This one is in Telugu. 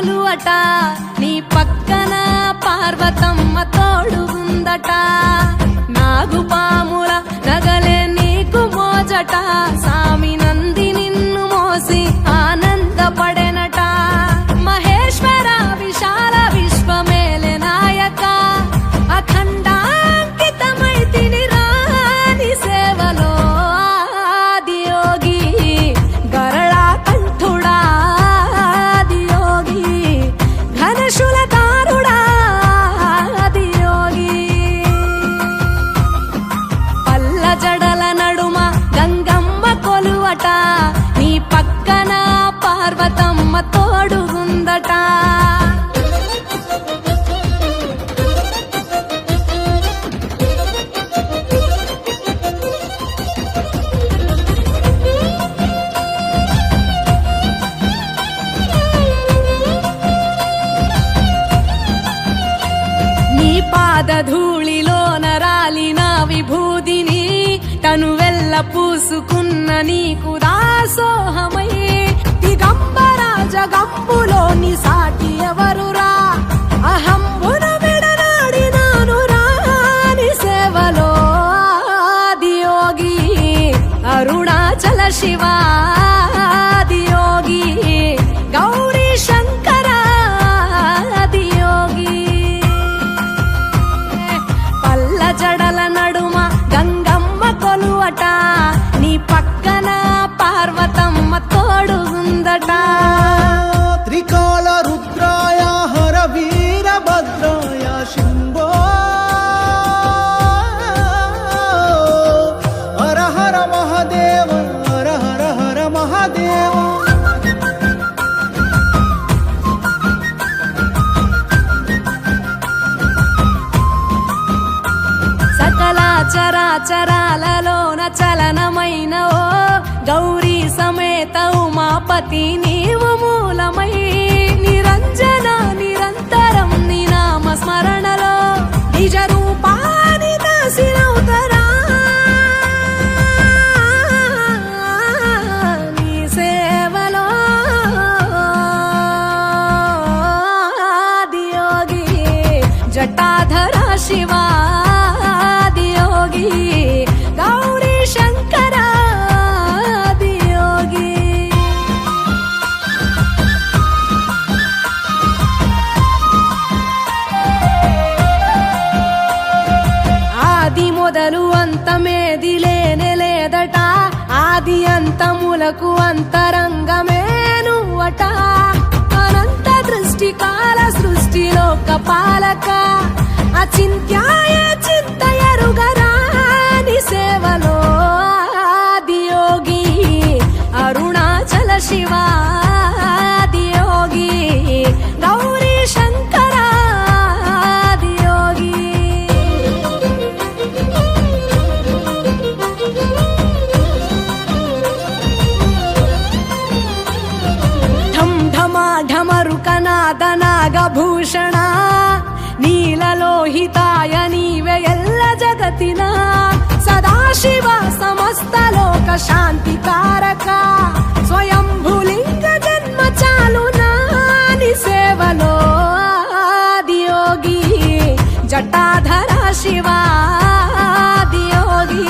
కొలువట నీ పక్కన పార్వతమ్మ తోడుగుందట నాగుపాముల నగలే నీకు మోజట సామి నంది నిన్ను మోసి ఆనందపడెనట మహేశ్వర విశాల విశ్వమేలే నాయక అఖండాంకితమైతిని రాని సేవలో ఆదియోగి గరళా కంఠుడా ఆదియోగి ఘనశూలధారుడా ఆదియోగి పల్ల జడల నడుమ గంగమ్మ కొలువట నీ పక్కన పార్వతమ్మ తోడుగుందట నీ పాదధూళిలో నరాలిన విభూదిని తనువెల్ల పూసుకున్న నీకు దాసోహమై దిగంబర జగంబులోని సాటి ఎవరురా అహంబున విడనాడినాను రాని సేవలో ఆదియోగి అరుణాచల శివ ఆదియోగి గౌరీ శంకర ఆదియోగి పల్ల జడల నడుమ గంగమ్మ కొలువట నీ పక్కన పార్వతమ్మ తోడుగుందట త్రికాల రుద్రాయ హర వీరభద్రాయ శంభో హర హర మహాదేవ హర హర హర మహాదేవ సకల చరాచరాలలోన చలనమైన ఓ గౌరీ సమేత ఉమాపతి నీవు మూలమై నిరంజన నిరంతరం నీ నామ స్మరణలో నిజ రూపాని దాసినవుతరా నీ సేవలో ఆదియోగి జటాధర శివ ఆదియోగి గౌరీ శంకర ఆదియోగి ఆది మొదలు అంతమేది లేనే లేదట ఆది అంతములకు అంతరంగమే నువ్వట అనంత దృష్టి కాల సృష్టిలోక పాలక అచింత్యాయ చింతయరుగరాని సేవలో ఆదియోగి అరుణాచల శివ ఆదియోగి గౌరీ శంకర ఆదియోగి ఢం ఢమా ఢమరుకనాద నాగభూషణ నీలలోహితాయ నీవే ఎల్ల జగతిన సదాశివ సమస్త లోక శాంతికారక స్వయంభులింగ జన్మ చాలు నాని సేవలో ఆదియోగి జటాధర శివ ఆదియోగి